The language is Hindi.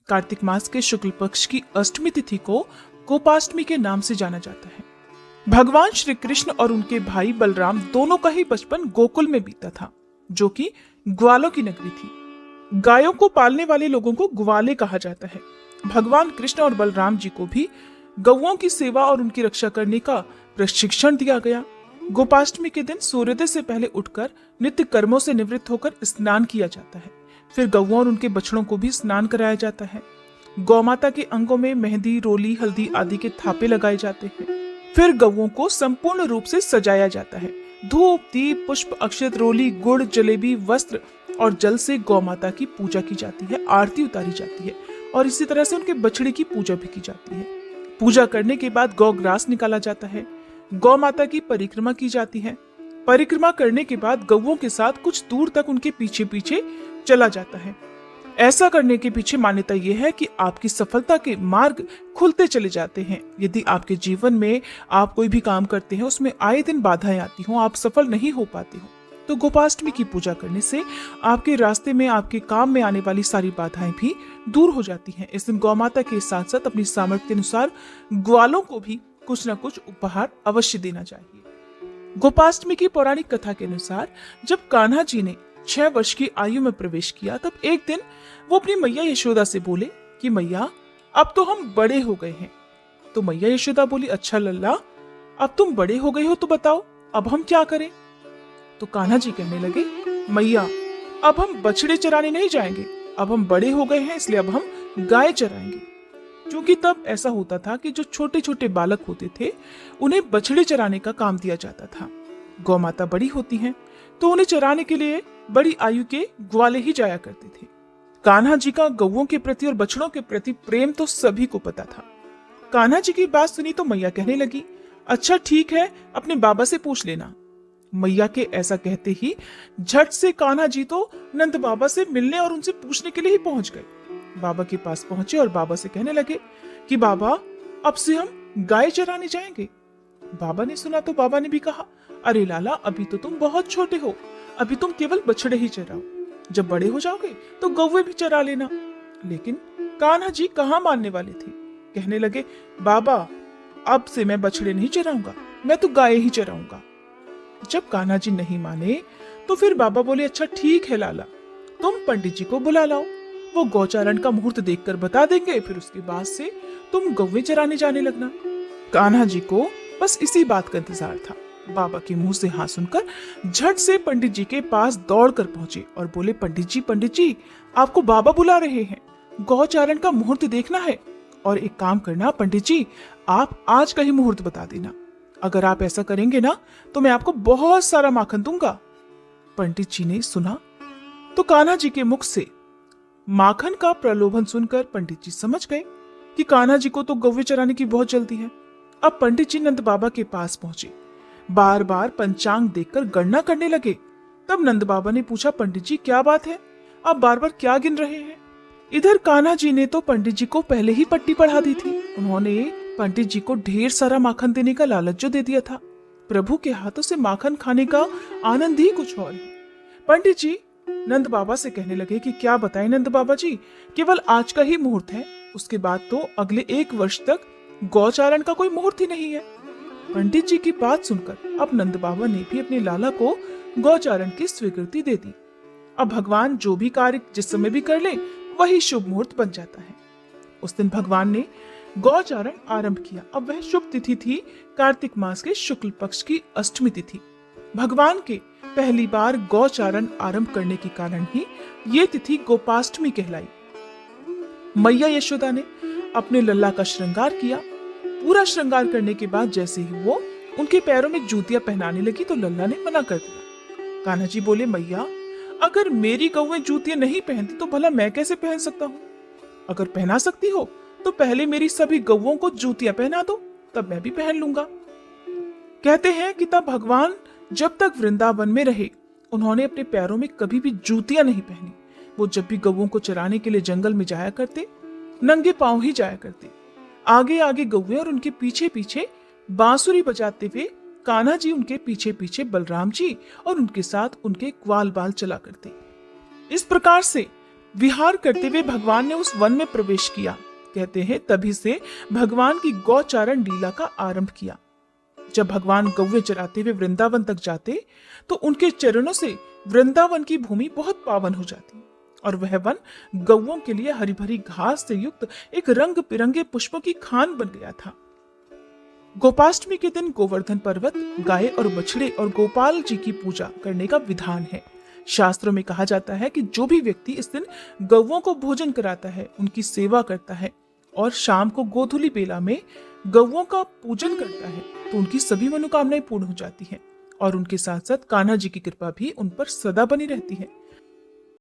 कार्तिक मास के शुक्ल पक्ष की अष्टमी तिथि को गोपाष्टमी के नाम से जाना जाता है। भगवान श्री कृष्ण और उनके भाई बलराम दोनों का ही बचपन गोकुल में बीता था, जो कि ग्वालों की नगरी थी। गायों को पालने वाले लोगों को ग्वाले कहा जाता है। भगवान कृष्ण और बलराम जी को भी गौओं की सेवा और उनकी रक्षा करने का प्रशिक्षण दिया गया। गोपाष्टमी के दिन सूर्योदय से पहले उठकर नित्य कर्मों से निवृत्त होकर स्नान किया जाता है। फिर गौओं और उनके बछड़ों को भी स्नान कराया जाता है। गौ माता के अंगों में मेहंदी, रोली, हल्दी आदि के थापे लगाए जाते हैं। फिर गौओं को संपूर्ण रूप से सजाया जाता है। धूप, दीप, पुष्प, अक्षत, रोली, गुड़, जलेबी, वस्त्र और जल से गौ माता की पूजा की जाती है, आरती उतारी जाती है और इसी तरह से उनके बछड़े की पूजा भी की जाती है। पूजा करने के बाद गौ ग्रास निकाला जाता है। गौ माता की परिक्रमा की जाती है। परिक्रमा करने के बाद गौओं के साथ कुछ दूर तक उनके पीछे पीछे चला जाता है। ऐसा करने के पीछे मान्यता यह है कि आपकी सफलता के मार्ग खुलते चले जाते हैं। यदि आपके जीवन में आप कोई भी काम करते हैं, उसमें आए दिन बाधाएं आती हों, आप सफल नहीं हो पाते हो, तो गोपाष्टमी की पूजा करने से आपके रास्ते में, आपके काम में आने वाली सारी बाधाएं भी दूर हो जाती हैं। इस दिन गौ माता के साथ साथ अपनी सामर्थ्य अनुसार ग्वालों को भी कुछ न कुछ उपहार अवश्य देना चाहिए। गोपाष्टमी की पौराणिक कथा के अनुसार जब कान्हा जी ने 6 वर्ष की आयु में प्रवेश किया, तब एक दिन वो अपनी मैया यशोदा से बोले कि मैया, अब तो हम बड़े हो गए हैं। तो मैया यशोदा बोली, अच्छा लल्ला, अब तुम बड़े हो गए हो तो बताओ अब हम क्या करें। तो कान्हा जी कहने लगे, मैया, अब हम बछड़े चराने नहीं जाएंगे, अब हम बड़े हो गए हैं, इसलिए अब हम गाय चराएंगे। क्योंकि तब ऐसा होता था कि जो छोटे छोटे बालक होते थे उन्हें बछड़े चराने का काम दिया जाता था। गौ माता बड़ी होती हैं तो उन्हें चराने के लिए बड़ी आयु के ग्वाले ही जाया करते थे। कान्हा जी का गौओं के प्रति और बछड़ों के प्रति प्रेम तो सभी को पता था। कान्हा जी की बात सुनी तो मैया कहने लगी, अच्छा ठीक है, अपने बाबा से पूछ लेना। मैया के ऐसा कहते ही झट से कान्हा जी तो नंद बाबा से मिलने और उनसे पूछने के लिए ही पहुंच गए। बाबा के पास पहुंचे और बाबा से कहने लगे कि बाबा, अब से हम गाय चराने जाएंगे। बाबा ने सुना तो बाबा ने भी कहा, अरे लाला, अभी तो तुम बहुत छोटे हो, अभी तुम केवल बछड़े ही चराओ, जब बड़े हो जाओगे तो गौवे भी चरा लेना। लेकिन कान्हा जी कहाँ मानने वाले थे। कहने लगे, बाबा, अब से मैं बछड़े नहीं चराऊंगा, मैं तो गाय ही चराऊंगा। जब कान्हा जी नहीं माने तो फिर बाबा बोले, अच्छा ठीक है लाला, तुम पंडित जी को बुला लाओ, वो गौचारण का मुहूर्त देखकर बता देंगे, फिर उसके बाद से तुम गौवे चराने जाने लगना। कान्हा जी को बस इसी बात का इंतजार था। बाबा के मुंह से हाँ सुनकर झट से पंडित जी के पास दौड़कर पहुंचे और बोले, पंडित जी, आपको बाबा बुला रहे हैं, गौचारण का मुहूर्त देखना है। और एक काम करना पंडित जी, आप आज का ही मुहूर्त बता देना, अगर आप ऐसा करेंगे ना तो मैं आपको बहुत सारा माखन दूंगा। पंडित जी ने सुना तो कान्हा जी के मुख से माखन का प्रलोभन सुनकर पंडित जी समझ गए कि कान्हा जी को तो गौवे चराने की बहुत जल्दी है। अब पंडित जी नंद बाबा के पास पहुंचे, बार बार पंचांग देखकर गणना करने लगे। तब नंद बाबा ने पूछा, पंडित जी क्या बात है, आप बार बार क्या गिन रहे हैं। इधर कान्हा जी ने तो पंडित जी को पहले ही पट्टी पढ़ा दी थी। उन्होंने पंडित जी को ढेर सारा माखन देने का लालच जो दे दिया था। प्रभु के हाथों से माखन खाने का आनंद ही कुछ और है। पंडित जी नंद बाबा से कहने लगे कि क्या बताएं नंद बाबा जी, केवल आज का ही मुहूर्त है, उसके बाद तो अगले 1 वर्ष तक गौचारण का कोई मुहूर्त ही नहीं है। पंडित जी की बात सुनकर अब नंद बाबा ने भी अपने लाला को गौचारण की स्वीकृति दे दी। अब भगवान जो भी कार्य जिस समय भी कर ले वही शुभ मुहूर्त बन जाता है। उस दिन भगवान ने गौचारण आरंभ किया। अब वह शुभ तिथि थी कार्तिक मास के शुक्ल पक्ष की अष्टमी तिथि। भगवान के पहली बार गौचारण आरंभ करने के कारण ही ये तिथि गोपाष्टमी कहलाई। मैया यशोदा ने अपने लल्ला का श्रृंगार किया। पूरा श्रृंगार करने के बाद जैसे ही वो उनके पैरों में जूतियां पहनाने लगी तो लल्ला ने मना कर दिया। कान्हा जी बोले, मैया, अगर मेरी गौएं जूतियां नहीं पहनती तो भला मैं कैसे पहन सकता हूँ। अगर पहना सकती हो तो पहले मेरी सभी गौओं को जूतियां पहना दो, तब मैं भी पहन लूंगा। कहते हैं कि तब भगवान जब तक वृंदावन में रहे उन्होंने अपने पैरों में कभी भी जूतियां नहीं पहनी। वो जब भी गौओं को चराने के लिए जंगल में जाया करते, नंगे पांव ही जाया करते। आगे आगे गौएं और उनके पीछे पीछे बांसुरी बजाते हुए कान्हा जी उनके पीछे पीछे बलराम जी और उनके साथ उनके ग्वाल बाल चला करते। इस प्रकार से विहार करते हुए भगवान ने उस वन में प्रवेश किया। कहते हैं तभी से भगवान की गौचारण लीला का आरंभ किया। जब भगवान गौवें चराते हुए वृंदावन तक जाते तो उनके चरणों से वृंदावन की भूमि बहुत पावन हो जाती और वह वन गौओं के लिए हरी भरी घास से युक्त एक रंग बिरंगे पुष्पों की खान बन गया था। गोपाष्टमी के दिन गोवर्धन पर्वत, गाय और बछड़े और गोपाल जी की पूजा करने का विधान है। शास्त्रों में कहा जाता है कि जो भी व्यक्ति इस दिन गौओं को भोजन कराता है, उनकी सेवा करता है और शाम को गोधूली बेला में गौओं का पूजन करता है तो उनकी सभी मनोकामनाएं पूर्ण हो जाती हैं और उनके साथ साथ कान्हा जी की कृपा भी उन पर सदा बनी रहती है।